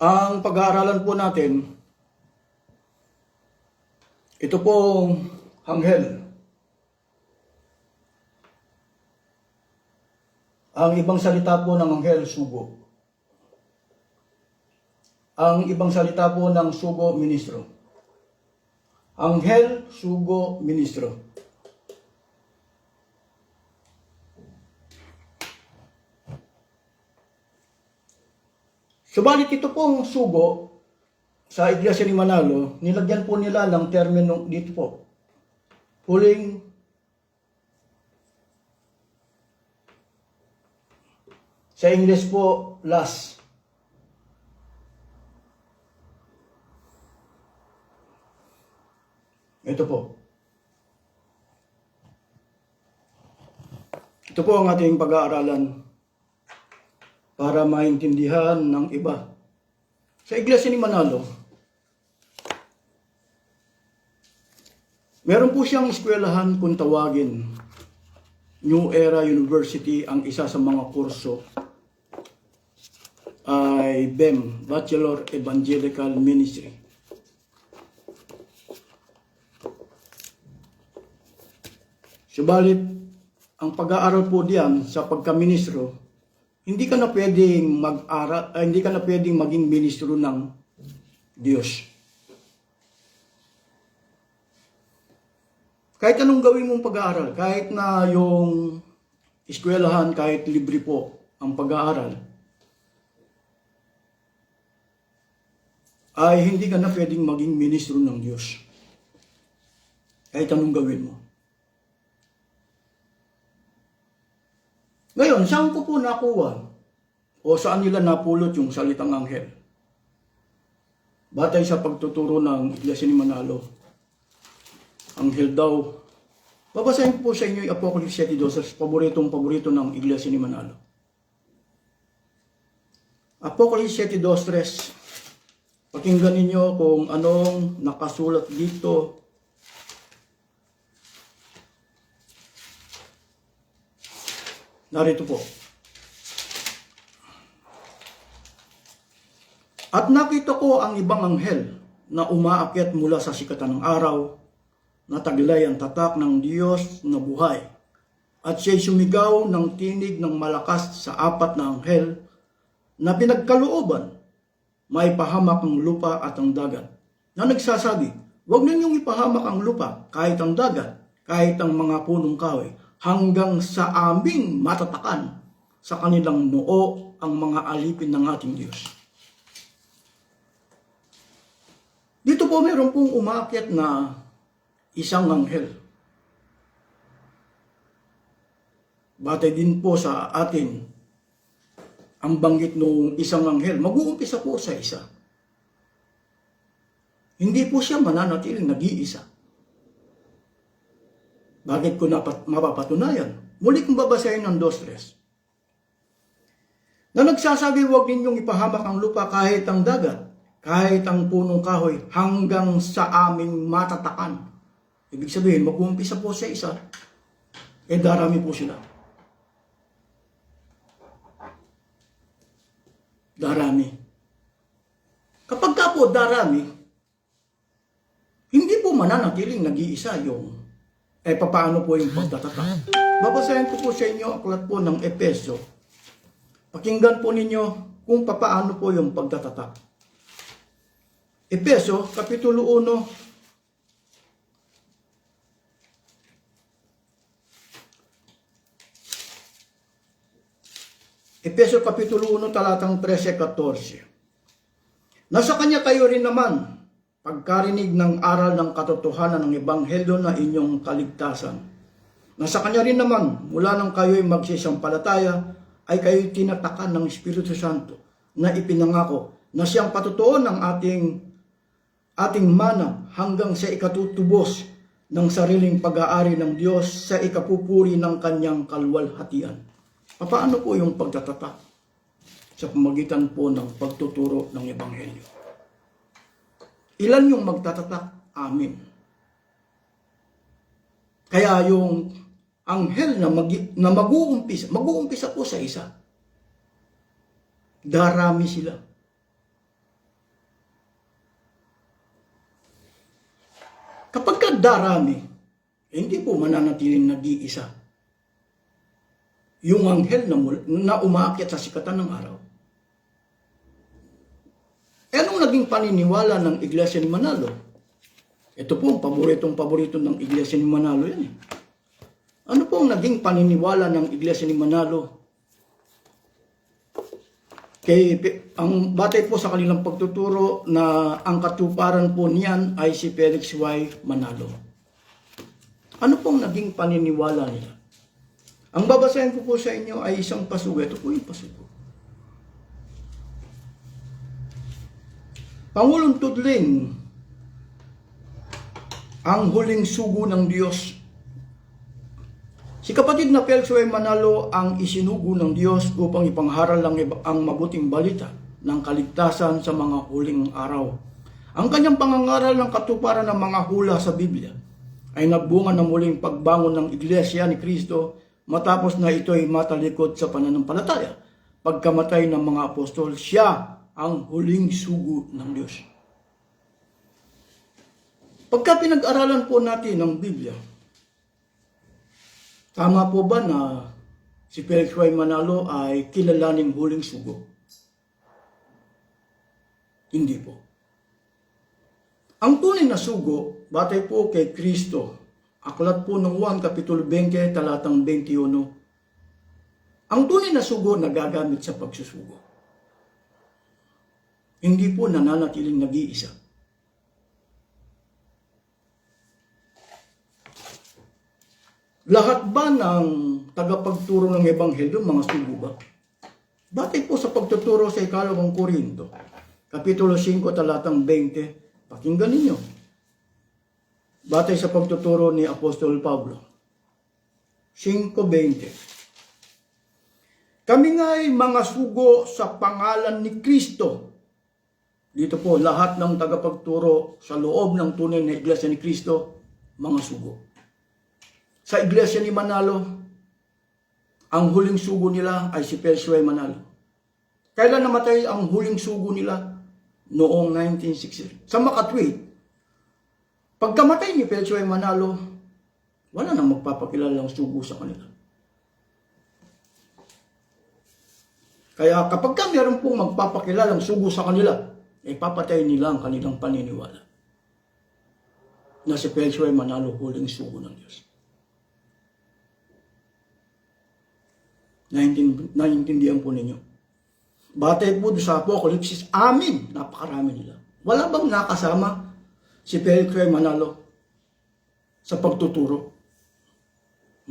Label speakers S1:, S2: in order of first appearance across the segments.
S1: Ang pag-aaralan po natin, ito pong anghel. Ang ibang salita po ng anghel, sugo. Ang ibang salita po ng sugo, ministro. Anghel, sugo, ministro. Subalit ito pong sugo sa Iglesia ni Manalo, nilagyan po nila ng termino dito po. Huling sa English po, last. Ito po. Ito po ang ating pag-aaralan para maintindihan ng iba. Sa Iglesia ni Manalo, meron po siyang eskwelahan kung tawagin. New Era University, ang isa sa mga kurso ay BEM, Bachelor Evangelical Ministry. Subalit, ang pag-aaral po diyan sa pagka-ministro, hindi ka na pwedeng mag-aral, hindi ka na pwedeng maging ministro ng Diyos. Kahit anong gawin mong pag-aaral, kahit na yung eskwelahan, kahit libre po ang pag-aaral, ay hindi ka na pwedeng maging ministro ng Diyos. Kahit anong gawin mo. Ngayon, saan ko po nakuha o saan nila napulot yung salitang anghel? Batay sa pagtuturo ng Iglesia ni Manalo, anghel daw. Babasahin ko po sa inyo yung Apocalypse 7:2, paborito ng Iglesia ni Manalo. Apocalypse 7:2, pakinggan ninyo kung anong nakasulat dito. Narito po. At nakita ko ang ibang anghel na umaakyat mula sa sikatan ng araw, na taglay ang tatak ng Diyos na buhay. At siya'y sumigaw ng tinig ng malakas sa apat na anghel na pinagkalooban, may pahamak ang lupa at ang dagat, na nagsasabi, huwag ninyong ipahamak ang lupa, kahit ang dagat, kahit ang mga punong kahoy, hanggang sa aming matatakan sa kanilang noo ang mga alipin ng ating Diyos. Dito po meron pong umaakyat na isang anghel. Batay din po sa atin ang banggit ng isang anghel. Mag-uumpisa po sa isa. Hindi po siya mananatiling nag-iisa. Bakit ko mapapatunayan? Muli kong babasahin ng 2:3. Na nagsasabi, huwag ninyong ipahamak ang lupa kahit ang dagat, kahit ang punong kahoy, hanggang sa aming matatakan. Ibig sabihin, mag-uumpisa po sa isa, darami po sila. Darami. Kapag ka po darami, hindi po mananatiling nag-iisa yung paano po yung pagtatatak? Babasahin ko po sa inyo ang aklat po ng Efeso. Pakinggan po ninyo kung paano po yung pagtatatak. Efeso, Kapitulo 1. Efeso, Kapitulo 1, talatang 13-14. Nasa kanya kayo rin naman, pagkarinig ng aral ng katotohanan ng Ebanghelyo na inyong kaligtasan. Nasa kanya rin naman, mula nang kayo'y magsisampalataya, ay kayo'y tinatakan ng Espiritu Santo na ipinangako na siyang patutuon ng ating mana hanggang sa ikatutubos ng sariling pag-aari ng Diyos sa ikapupuri ng kanyang kalwalhatian. Paano po yung pagtatatak? Sa pamagitan po ng pagtuturo ng Ebanghelyo. Ilan yung magtatatak? Amin. Kaya yung anghel na mag-uumpisa po sa isa. Darami sila. Kapag ka darami, hindi po mananatiling nag-iisa yung anghel na umaakyat sa sikatan ng araw. Anong naging paniniwala ng Iglesia ni Manalo? Ito po ang paborito ng Iglesia ni Manalo yan. Ano po ang naging paniniwala ng Iglesia ni Manalo? Ang batay po sa kanilang pagtuturo na ang katuparan po niyan ay si Felix Y. Manalo. Ano po ang naging paniniwala nila? Ang babasahin ko po sa inyo ay isang pasugo. Ito po yung pasugo. Pangulong Tudling, ang huling sugo ng Diyos. Si kapatid na Felix Y. Manalo ang isinugo ng Diyos upang ipangharal ang mabuting balita ng kaligtasan sa mga huling araw. Ang kanyang pangangaral ng katuparan ng mga hula sa Biblia ay nagbunga ng muling pagbangon ng Iglesia ni Kristo matapos na ito'y matalikod sa pananampalataya. Pagkamatay ng mga apostol, siya ang huling sugo ng Diyos. Pagka pinag-aralan po natin ng Biblia, tama po ba na si Felix Y. Manalo ay kilalaning huling sugo? Hindi po. Ang tunay na sugo, batay po kay Kristo, aklat po ng Juan, Kapitulo 20, talatang 21. Ang tunay na sugo nagagamit sa pagsusugo. Hindi po nananatiling nag-iisa. Lahat ba ng tagapagturo ng Ebanghelyo, mga sugo ba? Batay po sa pagtuturo sa 2 Korinto, Kapitulo 5, talatang 20, pakinggan ninyo. Batay sa pagtuturo ni Apostol Pablo. 5:20. Kami nga ay mga sugo sa pangalan ni Kristo. Dito po, lahat ng tagapagturo sa loob ng tunay na Iglesia ni Kristo, mga sugo. Sa Iglesia ni Manalo, ang huling sugo nila ay si Felix Y. Manalo. Kailan namatay ang huling sugo nila? Noong 1960. Sa Makatwid, pagkamatay ni Felix Y. Manalo, wala nang magpapakilalang sugo sa kanila. Kaya kapag meron pong magpapakilalang sugo sa kanila, papatay nila ang kanilang paniniwala na si Felix Y. Manalo huling sugo ng Diyos. Naiintindihan po ninyo. Batay po sa Apocalypse, amin, napakarami nila. Wala bang nakasama si Felix Y. Manalo sa pagtuturo?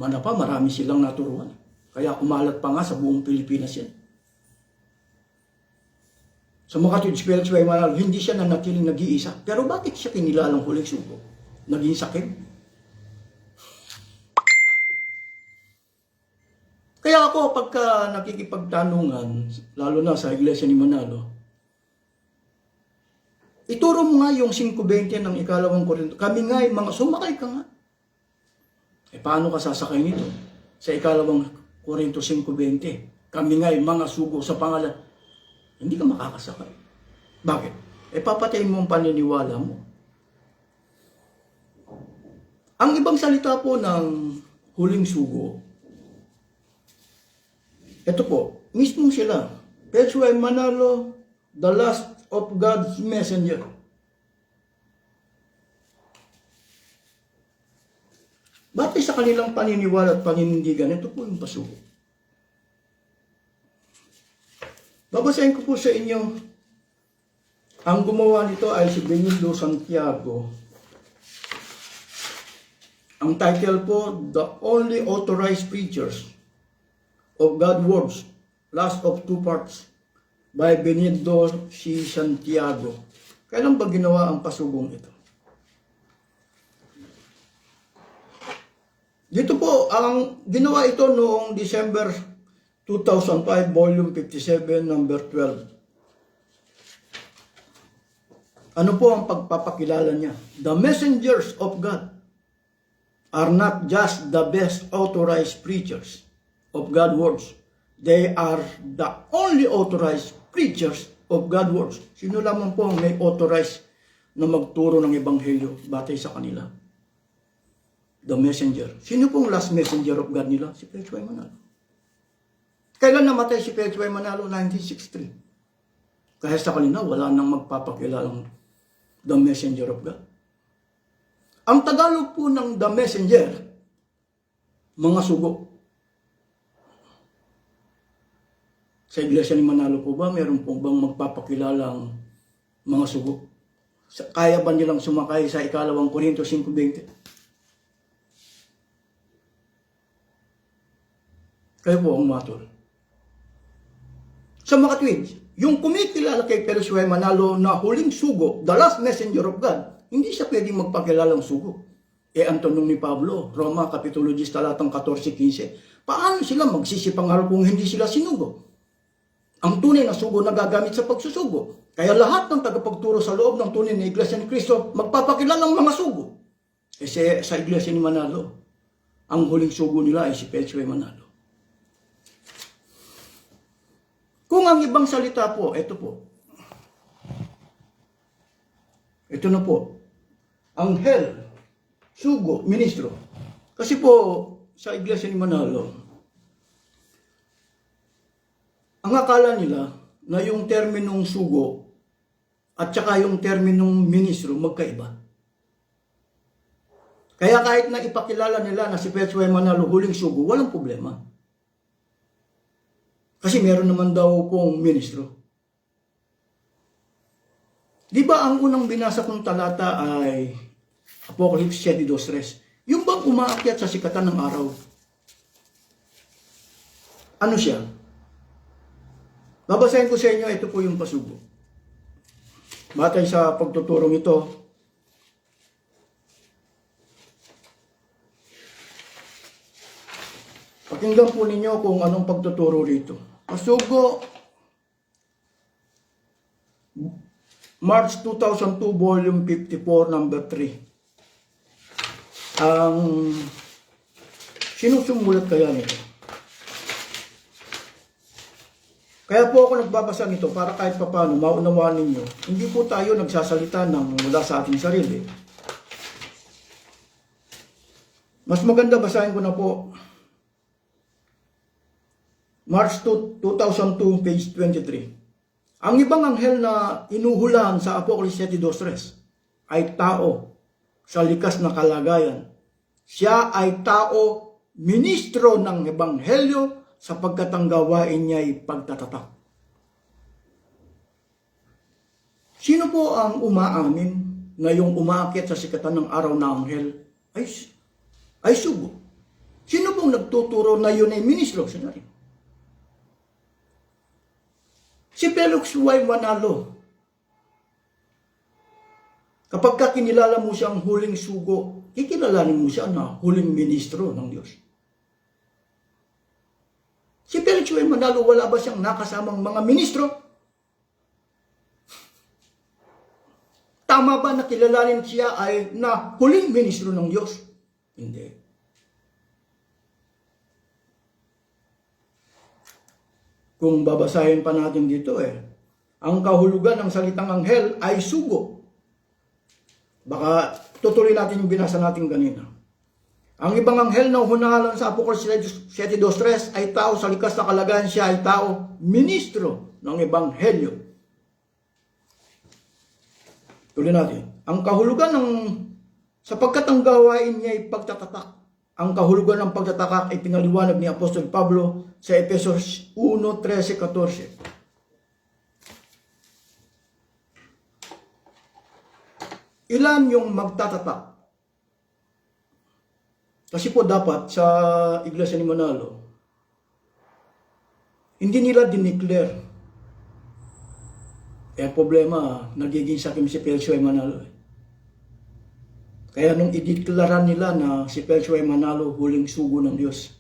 S1: Manapa, marami silang naturuan. Kaya kumalat pa nga sa buong Pilipinas yan. Sa Makatwid, si Felix Y. Manalo, hindi siya nanatiling nag-iisa. Pero bakit siya kinilalang huling sugo? Naging sakit? Kaya ako, pagka nakikipagtanungan, lalo na sa Iglesia ni Manalo, ituro mo nga yung 5:20 ng 2 Korinto. Kami nga ay mga, sumakay ka nga. Paano ka sasakay nito? Sa 2 Korinto 5:20. Kami nga ay mga sugo sa pangalan. Hindi ka makakasakay. Bakit? Papatayin mo ang paniniwala mo. Ang ibang salita po ng huling sugo, ito po, mismo sila. Felix Y. Manalo, the last of God's messenger. Batay sa kanilang paniniwala at paninindigan, ito po yung pasugo. Babasahin ko po sa inyo, ang gumawa nito ay si Benigno Santiago. Ang title po, The Only Authorized Preachers of God's Words, last of two parts, by Benigno C. Santiago. Kailan ba ginawa ang pasugong ito? Dito po, ang ginawa ito noong December 2005, volume 57, number 12. Ano po ang pagpapakilala niya? The messengers of God are not just the best authorized preachers of God's words. They are the only authorized preachers of God's words. Sino lamang po ang may authorized na magturo ng ebanghelyo batay sa kanila. The messenger. Sino pong last messenger of God nila? Si Felix Y. Manalo. Kailan namatay si Felix Y. Manalo? 1963. Kaya sa kanila, wala nang magpapakilalang the messenger of God. Ang Tagalog po ng the messenger, mga sugo. Sa iglesia ni Manalo po ba, meron po bang magpapakilalang mga sugo? Kaya ba nilang sumakay sa 2 Korinto 5:20? Kayo po ang matol. Sa makatwid, yung kumikilala kay Felix Y. Manalo na huling sugo, the last messenger of God, hindi siya pwedeng magpakilalang sugo. Ang tanong ni Pablo, Roma, Kapitulo 10, talatang 14-15, paano sila magsisipangaral kung hindi sila sinugo? Ang tunay na sugo na gagamit sa pagsusugo. Kaya lahat ng tagapagturo sa loob ng tunay na iglesia ni Cristo, magpapakilalang mga sugo. Sa iglesia ni Manalo, ang huling sugo nila ay si Felix Y. Manalo. Kung ang ibang salita po, ito po. Ito na po. Anghel, sugo, ministro. Kasi po, sa iglesia ni Manalo, ang akala nila na yung terminong sugo at saka yung terminong ministro magkaiba. Kaya kahit na ipakilala nila na si Felix Y. Manalo huling sugo, walang problema. Kasi meron naman daw pong ministro. Di ba ang unang binasa kong talata ay Apocalypse 7:2? Yung bang umaakyat sa sikatan ng araw? Ano siya? Babasahin ko sa inyo, ito po yung pasugo. Batay sa pagtuturong ito, pakinggan po ninyo kung anong pagtuturo rito. Pasugo, March 2002, Volume 54, number 3. Sino sumulat kaya nito? Kaya po ako nagbabasa nito para kahit papaano maunawaan ninyo. Hindi po tayo nagsasalita ng mula sa ating sarili. Mas maganda basahin ko na po. March 2002, page 23. Ang ibang anghel na inuhulaan sa Apocalypse 7:2 ay tao sa likas na kalagayan. Siya ay tao, ministro ng ebanghelyo, sapagkat ang gawain niya ay pagtatatak. Sino po ang umaamin na yung umaakyat sa sikatan ng araw na anghel ay sugo? Sino pong nagtuturo na yun ay ministro? Sandali. Si Felix Y. Manalo, kapag kinilala mo siyang huling sugo, kikilalanin mo siya na huling ministro ng Diyos. Si Felix Y. Manalo, wala ba siyang nakasamang mga ministro? Tama ba na kilalanin siya ay na huling ministro ng Diyos? Hindi. Kung babasahin pa natin dito ang kahulugan ng salitang anghel ay sugo. Baka tutuloy natin yung binasa natin kanina. Ang ibang anghel na hunalan sa Apocalypse 7:2 ay tao sa likas na kalagayan, siya ay tao, ministro ng ebanghelyo. Tuloy natin. Ang kahulugan sapagkat ang gawain niya ay pagtatatak. Ang kahulugan ng pagtatakak ay pinaliwanag ni Apostol Pablo sa Efesos 1:13-14. Ilan yung magtatatak? Kasi po dapat sa iglesia ni Manalo, hindi nila dineclare. Problema, nagiging sakim si Felix Y. Manalo. Kaya nung ideklara nila na si Felix Y. Manalo huling sugo ng Diyos,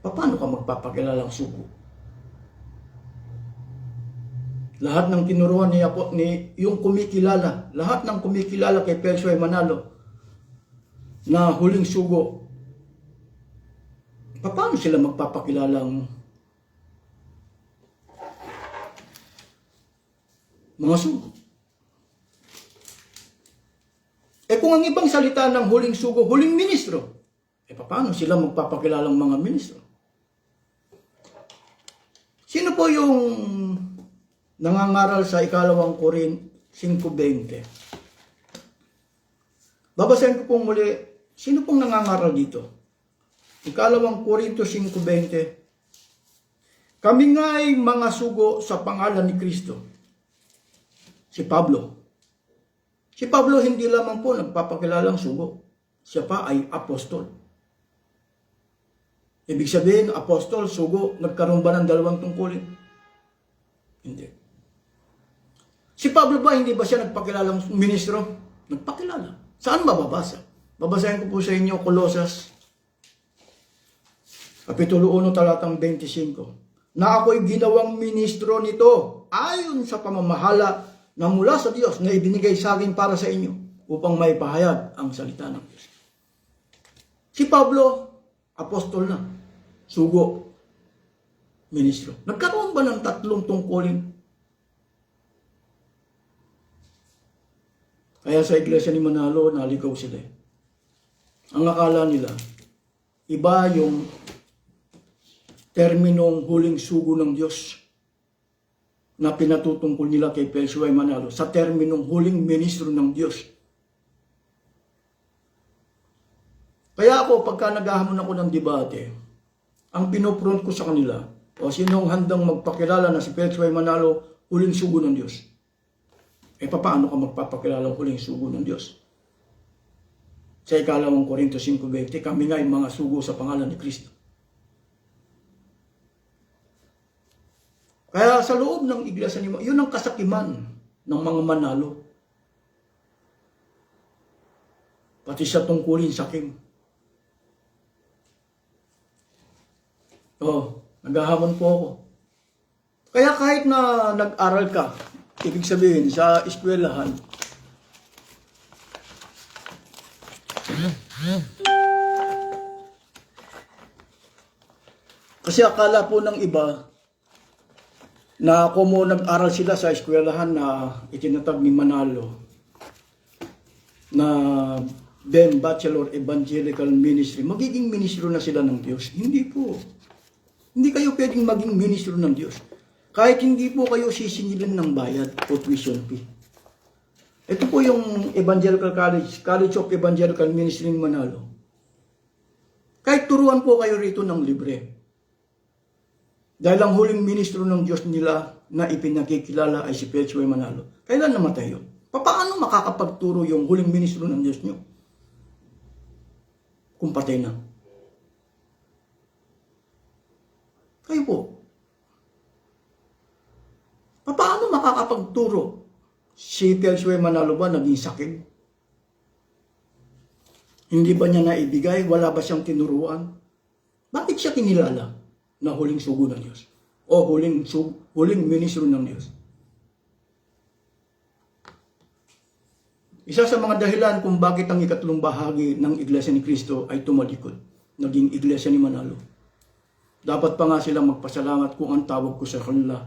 S1: paano ka magpapakilalang sugo? Lahat ng tinuruan ni yung kumikilala, lahat ng kumikilala kay Felix Y. Manalo na huling sugo, paano sila magpapakilalang mga sugo? kung ang ibang salita ng huling sugo, huling ministro, paano sila magpapakilalang mga ministro? Sino po yung nangangaral sa ikalawang Korin 5:20? Babasahin ko pong muli, sino pong nangangaral dito? Ikalawang Korinto 5:20. Kami nga ay mga sugo sa pangalan ni Kristo. Si Pablo. Si Pablo hindi lamang po nagpapakilalang sugo. Siya pa ay apostol. Ibig sabihin, apostol, sugo, nagkaroon ba ng dalawang tungkulin? Hindi. Si Pablo ba, hindi ba siya nagpakilalang ministro? Nagpakilala. Saan mababasa? Babasahin ko po sa inyo, Colosas, Kapitulo 1, talatang 25. Na ako'y ginawang ministro nito, ayon sa pamamahala na mula sa Diyos na ibinigay sa akin para sa inyo, upang may pahayag ang salita ng Diyos. Si Pablo, apostol na, sugo, ministro. Nagkaroon ba ng tatlong tungkulin? Kaya sa iglesia ni Manalo, naligaw sila. Ang akala nila, iba yung terminong huling sugo ng Diyos na pinatutungkol nila kay Pelsuay Manalo sa terminong huling ministro ng Diyos. Kaya ako, pagka naghahamon ako ng debate, ang pinopront ko sa kanila, o sinong handang magpakilala na si Pelsuay Manalo, huling sugo ng Diyos. Paano ka magpapakilala ng huling sugo ng Diyos? Sa ikalawang Korinto 5:20, kami nga ay mga sugo sa pangalan ni Kristo. Kaya sa loob ng iglesia ni Manalo, yun ang kasakiman ng mga Manalo. Pati sa tungkulin sakim. Naghahamon po ako. Kaya kahit na nag-aral ka, ibig sabihin sa eskwelahan, kasi akala po ng iba na kung nag-aral sila sa eskwelahan na itinatag ni Manalo na Ben Bachelor Evangelical Ministry, magiging ministro na sila ng Diyos. Hindi po. Hindi kayo pwedeng maging ministro ng Diyos. Kahit hindi po kayo sisingilin ng bayad o tuition fee. Ito po yung Evangelical College, College of Evangelical Ministry in Manalo. Kahit turuan po kayo rito ng libre. Dahil ang huling ministro ng Diyos nila na ipinakikilala ay si Pelsuay Manalo. Kailan namatay yun? Paano makakapagturo yung huling ministro ng Diyos nyo? Kung patay na. Kayo po. Paano makakapagturo? Si Pelsuay Manalo ba naging sakit? Hindi ba niya naibigay? Wala ba siyang tinuruan? Bakit siya kinilala na huling sugo ng Diyos? O huling ministro ng Diyos? Isa sa mga dahilan kung bakit ang ikatlong bahagi ng Iglesia ni Cristo ay tumalikod, naging Iglesia ni Manalo. Dapat pa nga silang magpasalamat kung ang tawag ko sa kanila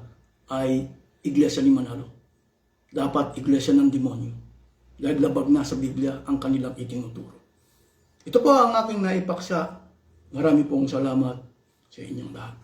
S1: ay Iglesia ni Manalo. Dapat iglesia ng demonyo. Dahil labag na sa Biblia ang kanilang itinuturo. Ito po ang aking naipaksa. Marami pong salamat sa inyong lahat.